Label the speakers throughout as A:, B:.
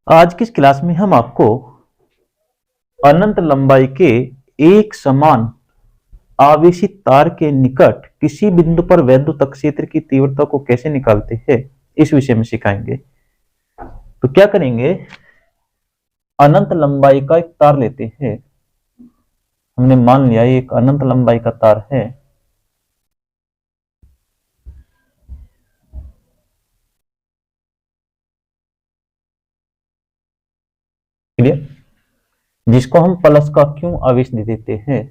A: आज की इस क्लास में हम आपको अनंत लंबाई के एक समान आवेशित तार के निकट किसी बिंदु पर वैद्युत क्षेत्र की तीव्रता को कैसे निकालते हैं इस विषय में सिखाएंगे। तो क्या करेंगे, अनंत लंबाई का एक तार लेते हैं। हमने मान लिया ये एक अनंत लंबाई का तार है। क्लियर? जिसको हम प्लस का क्यों आवेश दे देते हैं।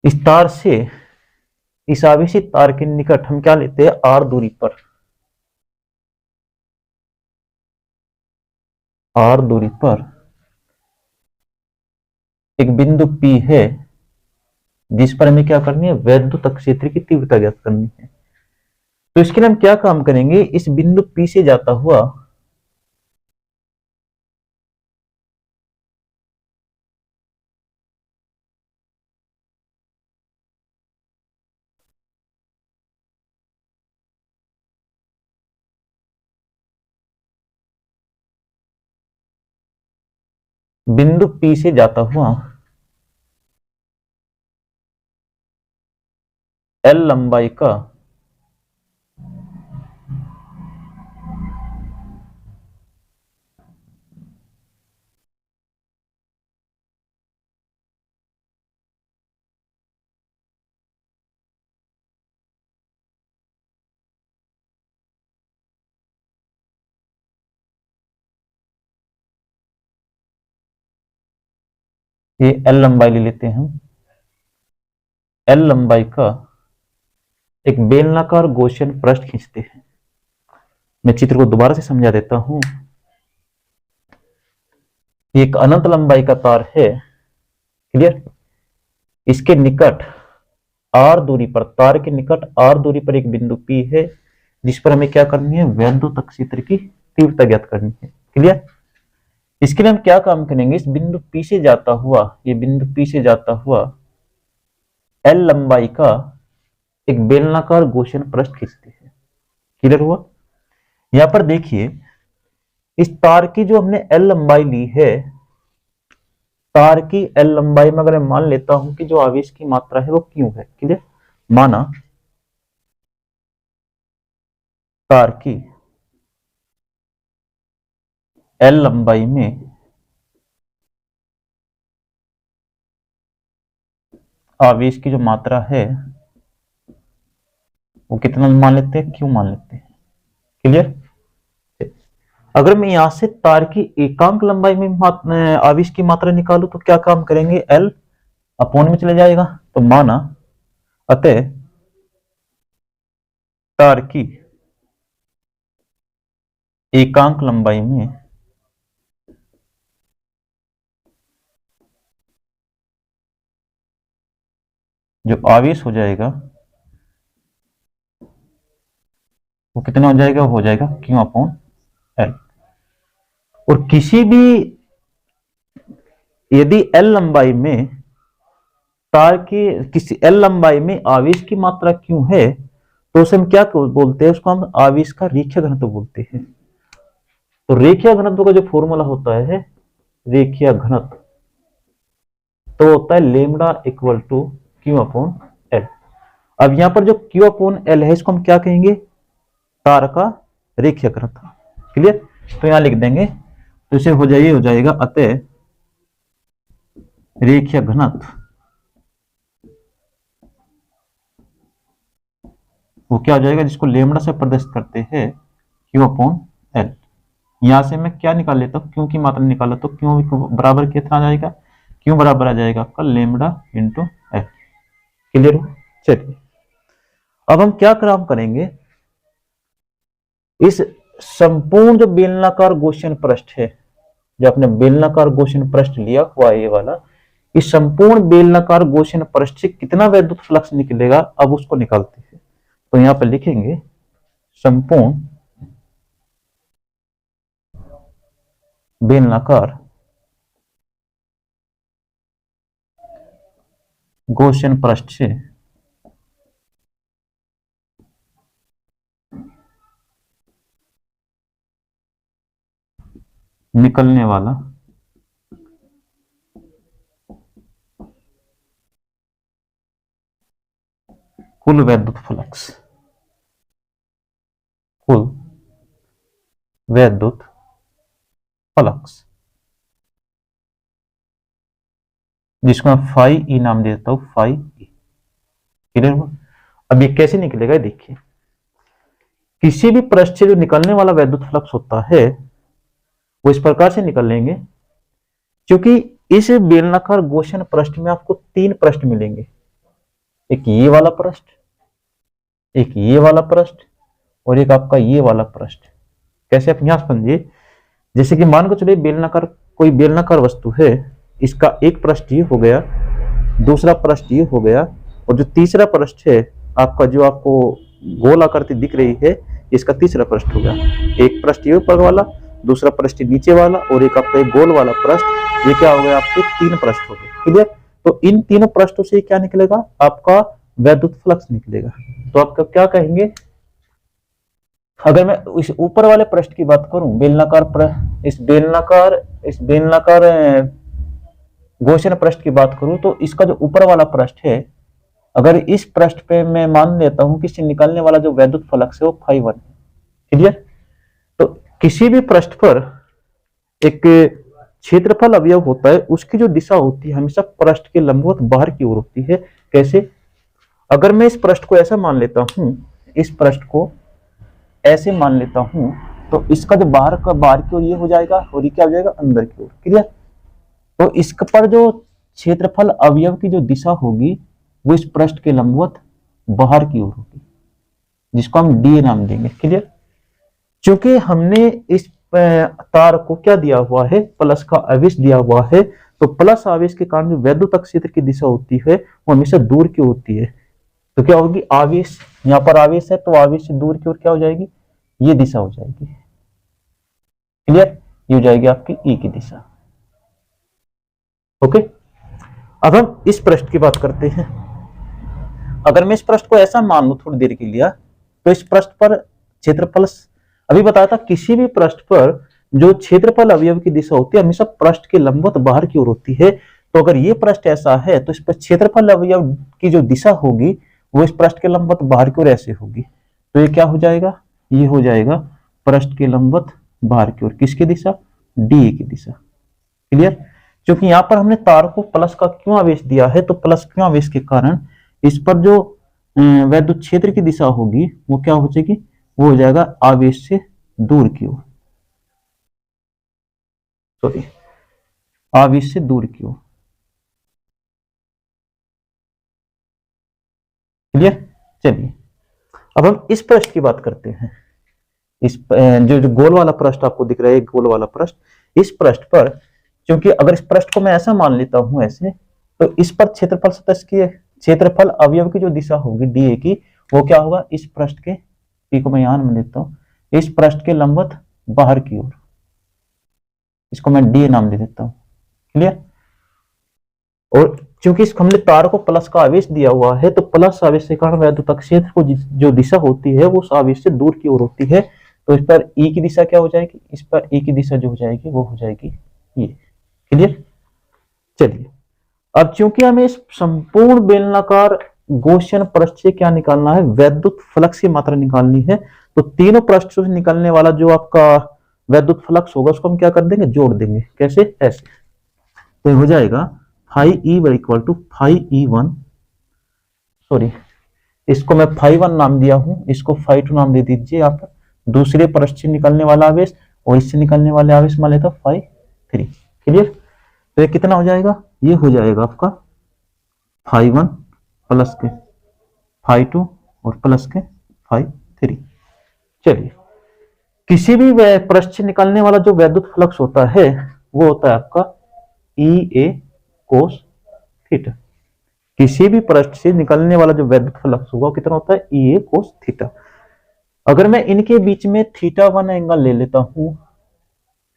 A: इस तार से, इस आवेशित तार के निकट हम क्या लेते हैं, आर दूरी पर, आर दूरी पर एक बिंदु P है जिस पर हमें क्या करनी है, वैद्युत क्षेत्र की तीव्रता ज्ञात करनी है। तो इसके लिए हम क्या काम करेंगे, इस बिंदु P से जाता हुआ बिंदु P से जाता हुआ L लंबाई का ये L लंबाई ले लेते हैं हम। L लंबाई का एक बेलनाकार गॉसियन पृष्ठ खींचते हैं। मैं चित्र को दोबारा से समझा देता हूं। ये एक अनंत लंबाई का तार है। क्लियर? इसके निकट आर दूरी पर, तार के निकट आर दूरी पर एक बिंदु P है जिस पर हमें क्या करनी है, वैद्युत क्षेत्र की तीव्रता ज्ञात करनी है। क्लियर? इसके लिए हम क्या काम करेंगे, इस बिंदु P से जाता हुआ, ये बिंदु P से जाता हुआ L लंबाई का एक बेलनाकार गॉसियन पृष्ठ खींचते हैं। क्लियर हुआ? यहां पर देखिए, इस तार की जो हमने L लंबाई ली है, तार की L लंबाई में अगर मैं मान लेता हूं कि जो आवेश की मात्रा है वो Q है। क्लियर? माना तार की L लंबाई में आवेश की जो मात्रा है वो कितना मान लेते हैं, Q मान लेते हैं। क्लियर? अगर मैं यहां से तार की एकांक लंबाई में आवेश की मात्रा निकालू तो क्या काम करेंगे, L अपोन में चले जाएगा। तो माना अतः तार की एकांक लंबाई में जो आवेश हो जाएगा वो कितना हो जाएगा Q अपॉन L। और किसी भी, यदि L लंबाई में, तार की किसी L लंबाई में आवेश की मात्रा Q है तो उसे हम क्या बोलते हैं, उसको हम आवेश का रेखीय घनत्व बोलते हैं। तो रेखीय घनत्व का जो फॉर्मूला होता है, रेखीय घनत्व, तो होता है lambda equal to Q upon L। अब यहां पर जो Q अपॉन L है इसको हम क्या कहेंगे, तार का रेखीय घनत्व। क्लियर? तो यहां लिख देंगे, तो इसे हो जाएगा अतः रेखीय घनत्व वो क्या हो जाएगा, जिसको लेमड़ा से प्रदर्शित करते हैं, Q अपॉन L। यहां से मैं क्या निकाल लेता हूं, क्यों की मात्रा निकाला तो क्यों बराबर कितना आ जाएगा, क्यों बराबर आ जाएगा आपका लेमड़ा इंटू L। क्लियर हो? चलिए अब हम क्या काम करेंगे, इस संपूर्ण जो बेलनाकार गॉसियन पृष्ठ है, जो आपने बेलनाकार गॉसियन पृष्ठ लिया हुआ है ये वाला, इस संपूर्ण बेलनाकार गॉसियन पृष्ठ से कितना वैद्युत फ्लक्स निकलेगा, अब उसको निकालते हैं। तो यहां पर लिखेंगे संपूर्ण बेलनाकार गॉसियन पृष्ठ से निकलने वाला कुल वैद्युत फ्लक्स, कुल वैद्युत फ्लक्स, जिसको मैं फाई ई नाम दे देता हूं, फाई ई। क्लियर हुआ? अब ये कैसे निकलेगा देखिए, किसी भी पृष्ठ से जो निकलने वाला वैद्युत फ्लक्स होता है वो इस प्रकार से निकल लेंगे, क्योंकि इस बेलनाकार गॉसियन पृष्ठ में आपको तीन पृष्ठ मिलेंगे, एक ये वाला पृष्ठ, एक ये वाला पृष्ठ और एक आपका ये वाला पृष्ठ। कैसे? आप यहां समझिए, जैसे कि मान को चलिए बेलनाकार, कोई बेलनाकार वस्तु है, इसका एक पृष्ठ ये हो गया, दूसरा पृष्ठ ये हो गया, और जो तीसरा पृष्ठ है आपका, जो आपको गोल आकृति दिख रही है, इसका तीसरा पृष्ठ होगा। एक पृष्ठ ये ऊपर वाला, दूसरा पृष्ठ नीचे वाला, और एक आपका एक गोल वाला पृष्ठ। ये क्या हो गया? आपके तीन पृष्ठ हो गए। क्लियर? तो इन तीनों पृष्ठों से क्या निकलेगा? आपका वैद्युत फ्लक्स निकलेगा। तो आप क्या कहेंगे? अगर मैं इस ऊपर वाले पृष्ठ की बात करूं, बेलनाकार, इस बेलनाकार गॉसियन पृष्ठ की बात करूं, तो इसका जो ऊपर वाला पृष्ठ है, अगर इस पृष्ठ पे मैं मान लेता हूं कि इससे निकलने वाला जो वैद्युत फ्लक्स है वो φ1 है। क्लियर? तो किसी भी पृष्ठ पर एक क्षेत्रफल अवयव होता है, उसकी जो दिशा होती है हमेशा पृष्ठ के लंबवत बाहर की ओर होती है। कैसे? अगर मैं इस पृष्ठ को ऐसा मान लेता हूं, इस पृष्ठ को ऐसे मान लेता हूं, तो इसका जो बाहर की ओर ये हो जाएगा, और ये क्या हो जाएगा? अंदर की ओर। क्लियर? तो इस पर जो क्षेत्रफल अवयव की जो दिशा होगी वो इस पृष्ठ के लंबवत बाहर की ओर होगी, जिसको हम डी नाम देंगे। क्लियर? क्योंकि हमने इस तार को क्या दिया हुआ है? प्लस का आवेश दिया हुआ है, तो प्लस आवेश के कारण जो वैद्युत क्षेत्र की दिशा होती है वो हमेशा दूर की होती है। तो क्या होगी? आवेश, यहां पर आवेश है तो आवेश से दूर की ओर क्या हो जाएगी? ये दिशा हो जाएगी। क्लियर? ये हो जाएगी आपकी ई की दिशा। ओके, अब हम इस पृष्ठ की बात करते हैं। अगर मैं इस पृष्ठ को ऐसा मान लूं थोड़ी देर के लिए, तो इस पृष्ठ पर क्षेत्रफल, अभी बताया था किसी भी पृष्ठ पर जो क्षेत्रफल अवयव की दिशा होती है हमेशा पृष्ठ के लंबवत बाहर की ओर होती है। तो अगर ये पृष्ठ ऐसा है तो इस पर क्षेत्रफल अवयव की जो दिशा होगी वो इस पृष्ठ के लंबवत बाहर की ओर ऐसे होगी। तो ये क्या हो जाएगा? ये हो जाएगा पृष्ठ के लंबवत बाहर की ओर। किसकी दिशा? डी की दिशा। क्लियर? क्योंकि यहां पर हमने तार को प्लस का क्यों आवेश दिया है? तो प्लस क्यों आवेश के कारण इस पर जो वैद्युत क्षेत्र की दिशा होगी वो क्या हो जाएगी? वो हो जाएगा आवेश से दूर की ओर, सॉरी, आवेश से दूर की ओर। क्लियर? चलिए अब हम इस पृष्ठ की बात करते हैं। इस जो गोल वाला पृष्ठ आपको दिख रहा है, गोल वाला पृष्ठ, इस पृष्ठ पर, क्योंकि अगर इस पृष्ठ को मैं ऐसा मान लेता हूं ऐसे, तो इस पर क्षेत्रफल सतह की क्षेत्रफल अवयव की जो दिशा होगी डी की, वो क्या होगा? इस पृष्ठ के, पी को मैं यहां मान लेता हूं, इस पृष्ठ के लंबवत बाहर की ओर, इसको मैं डी नाम दे देता हूं। क्लियर? और क्योंकि इस हमने तार को प्लस का आवेश दिया हुआ है, तो प्लस आवेश के कारण वैद्युत क्षेत्र को जो दिशा होती है वो उस आवेश से दूर की ओर होती है। तो इस पर ई की दिशा क्या हो जाएगी? इस पर ई की दिशा जो हो जाएगी वो हो जाएगी ये। क्लियर? चलिए अब चूंकि हमें इस संपूर्ण बेलनाकार गॉसियन पृष्ठ से क्या निकालना है? वैद्युत फ्लक्स की मात्रा निकालनी है। तो तीनों पृष्ठों से निकलने वाला जो आपका वैद्युत फ्लक्स होगा उसको हम क्या कर देंगे? जोड़ देंगे। कैसे? ऐसे। तो हो जाएगा phi e equal to phi e one, sorry इसको मैं फाई वन नाम दिया हूं, इसको फाई टू नाम दे दीजिए आप। दूसरे पृष्ठ से निकलने वाला आवेश और इससे निकलने वाले आवेश मान लेता फाई थ्री। क्लियर? तो ये कितना हो जाएगा? ये हो जाएगा आपका फाई वन प्लस के फाई टू और प्लस के फाई थ्री। चलिए, किसी भी पृष्ठ से निकलने वाला जो वैद्युत फ्लक्स होता है वो होता है आपका ई ए कोस थीटा। किसी भी पृष्ठ से निकलने वाला जो वैद्युत फ्लक्स होगा कितना होता है? ई ए कोस थीटा। अगर मैं इनके बीच में थीटा वन एंगल ले लेता हूं,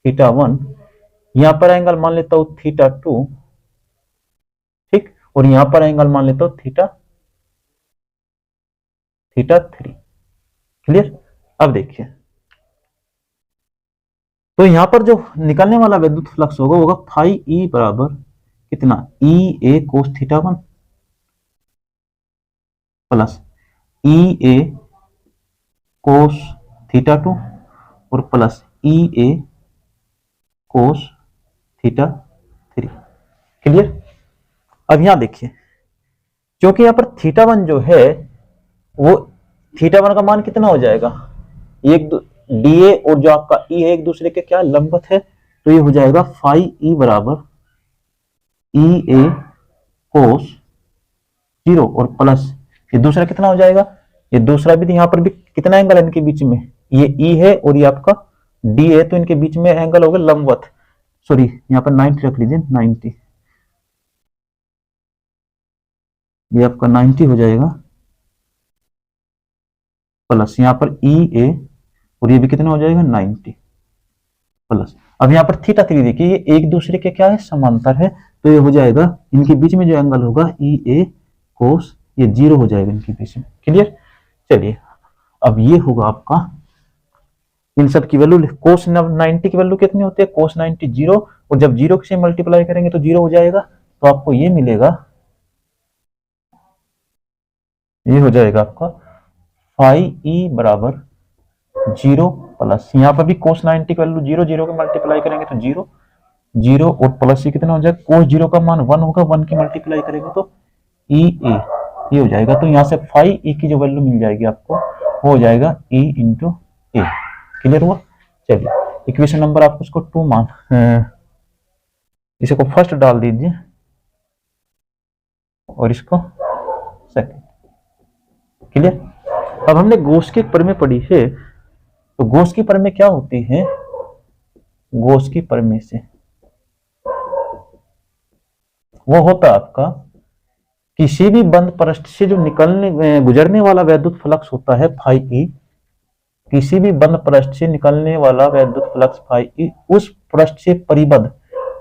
A: थीटा वन, यहां पर एंगल मान लेता हूं थीटा टू, ठीक, और यहां पर एंगल मान लेता हूं थीटा थीटा 3। क्लियर। अब देखिए, तो यहां पर जो निकलने वाला विद्युत फ्लक्स होगा फाई ई बराबर कितना, ई ए कोस थीटा 1 प्लस ई ए कोस थीटा 2 और प्लस ई ए कोस थीटा 3। क्लियर। अब यहां देखिए, क्योंकि यहां पर थीटा 1 जो है वो थीटा 1 का मान कितना हो जाएगा, एक डी ए और जो आपका ई है एक दूसरे के क्या लंबवत है, तो ये हो जाएगा फाई ई बराबर ई ए कोस 0 और प्लस ये दूसरा कितना हो जाएगा, ये दूसरा भी यहां पर भी कितना एंगल है इनके बीच में, ये ई है और ये आपका डी है, तो इनके बीच में एंगल होगा लंबवत, सॉरी यहाँ पर 90 रख लीजिए, 90, ये आपका 90 हो जाएगा प्लस यहाँ पर ई ए और ये भी कितना हो जाएगा 90 प्लस। अब यहाँ पर थीटा 3 देखिए, ये एक दूसरे के क्या है समांतर है, तो ये हो जाएगा इनके बीच में जो एंगल होगा ई ए कोस ये 0 हो जाएगा इनके बीच में। क्लियर। चलिए अब ये होगा आपका इन सब की वैल्यू, कोस 90 की वैल्यू कितनी होती है, कोस 90 0, और जब 0 से मल्टीप्लाई करेंगे तो 0 हो जाएगा, तो आपको ये मिलेगा, ये हो जाएगा आपका फाई ई बराबर 0 प्लस यहाँ पर भी कोस 90 की वैल्यू 0 0 के मल्टीप्लाई करेंगे तो 0 0 और प्लस ये कितना हो जाएगा, कोस 0 का मान 1 होगा, 1 की मल्टीप्लाई करेंगे तो ई ए ये हो जाएगा, तो यहाँ से फाई ई की जो वैल्यू मिल जाएगी आपको वो हो जाएगा ई इंटू ए। क्लियर हुआ। चलिए इक्वेशन नंबर आपको इसको 2 मान इसे को फर्स्ट डाल दीजिए और इसको सेकंड। क्लियर। अब हमने गॉस की प्रमेय पढ़ी है, तो गॉस की प्रमेय क्या होती है, गॉस की प्रमेय से वो होता है आपका किसी भी बंद पृष्ठ से जो निकलने गुजरने वाला वैद्युत फ्लक्स होता है फाई ई, किसी भी बंद पृष्ठ से निकलने वाला वैद्युत फ्लक्स फाई ई उस पृष्ठ से परिबद्ध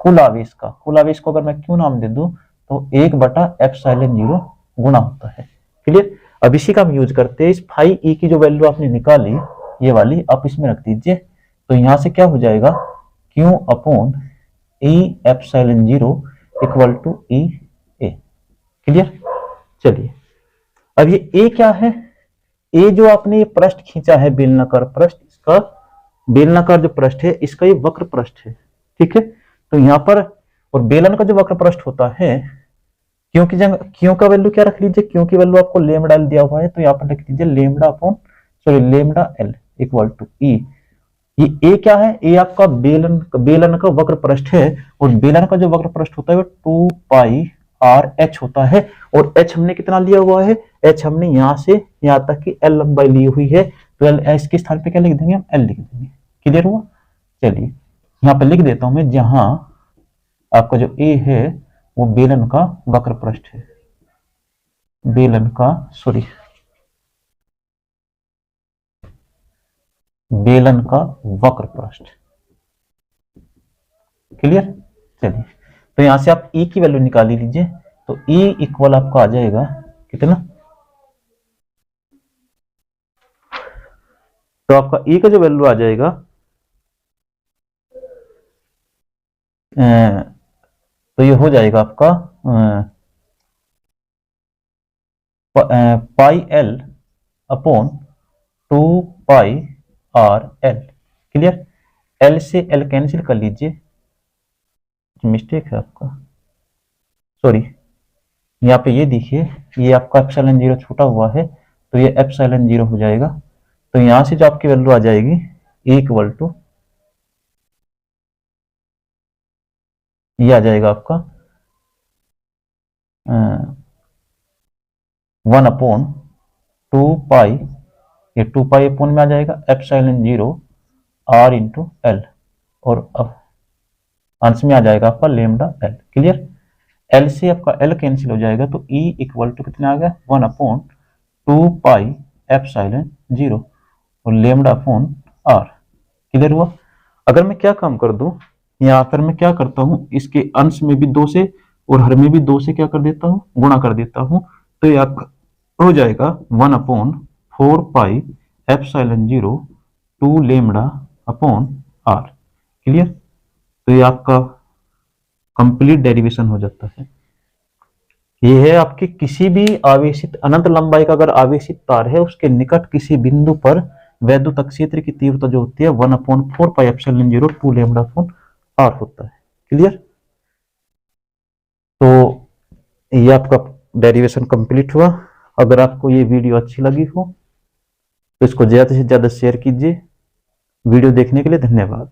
A: कुल आवेश का, कुल आवेश को अगर मैं क्यों नाम दे दूं तो 1/ε0 गुना होता है। क्लियर। अब इसी का हम यूज करते हैं, इस फाई ई की जो वैल्यू आपने निकाली ये वाली आप इसमें रख दीजिए, तो यहां से क्या हो जाएगा Q upon E ε0 equal to E A. Clear. चलिए अब ये ए क्या है, ए जो आपने ये पृष्ठ खींचा है बेलनाकार पृष्ठ, इसका बेलनाकार जो पृष्ठ है इसका ये वक्र पृष्ठ है। ठीक है, तो यहां पर और बेलन का जो वक्र पृष्ठ होता है, क्योंकि क्यों का वैल्यू क्या रख लीजिए, क्यों की वैल्यू आपको लेमडा एल दिया हुआ है, तो यहाँ पर लिख लीजिए lambda upon lambda L equal to E. ये ए क्या है, ए आपका बेलन का वक्र पृष्ठ है, और बेलन का जो वक्र पृष्ठ होता है वो 2 पाई आर एच होता है, और एच हमने कितना लिया हुआ है, एच हमने यहां से यहां तक की एल लंबाई ली हुई है, तो एल एच के स्थान पे क्या लिख देंगे हम, एल लिख देंगे। क्लियर हुआ। चलिए यहां पे लिख देता हूं मैं, जहां आपका जो ए है वो बेलन का वक्र पृष्ठ है, बेलन का बेलन का वक्र पृष्ठ। क्लियर। चलिए तो यहां से आप ई की वैल्यू निकाल लीजिए, तो ई इक्वल आपका आ जाएगा कितना, तो आपका ई का जो वैल्यू आ जाएगा तो ये हो जाएगा आपका पाई एल अपॉन 2 पाई आर एल। क्लियर। एल से एल कैंसिल कर लीजिए, मिस्टेक है आपका, सॉरी यहाँ पे ये देखिए ये आपका एप्सिलॉन 0 छूटा हुआ है, तो ये एप्सिलॉन 0 हो जाएगा, तो यहां से जो आपकी वैल्यू आ जाएगी इक्वल टू ये आ जाएगा आपका 1 अपॉन 2 पाई, ये 2 पाई अपॉन में आ जाएगा एप्सिलॉन 0 आर इंटू एल, और अब अंश में आ जाएगा आपका लेमडा एल। क्लियर। एल से आपका एल कैंसिल हो जाएगा, तो ई इक्वल टू कितना आ गया 1 अपॉन 2 पाई एप्सिलॉन 0 और लेमडा अपॉन आर। क्लियर हुआ। अगर मैं क्या काम कर दूं, यहाँ पर मैं क्या करता हूं, इसके अंश में भी 2 से और हर में भी 2 से क्या कर देता हूँ, गुणा कर देता हूँ, तो ये आपका हो जाएगा 1/4 pi epsilon 0 2 lambda upon r. Clear? तो ये आपका कंप्लीट डेरिवेशन हो जाता है। ये है आपके किसी भी आवेशित अनंत लंबाई का अगर आवेशित तार है उसके निकट किसी बिंदु पर वैद्युत क्षेत्र की तीव्रता जो होती है 1/4 pi epsilon 0 2 lambda upon r होता है। क्लियर? तो ये आपका डेरिवेशन कंप्लीट हुआ। अगर आपको ये वीडियो अच्छी लगी हो तो इसको ज्यादा से ज्यादा शेयर कीजिए। वीडियो देखने के लिए धन्यवाद।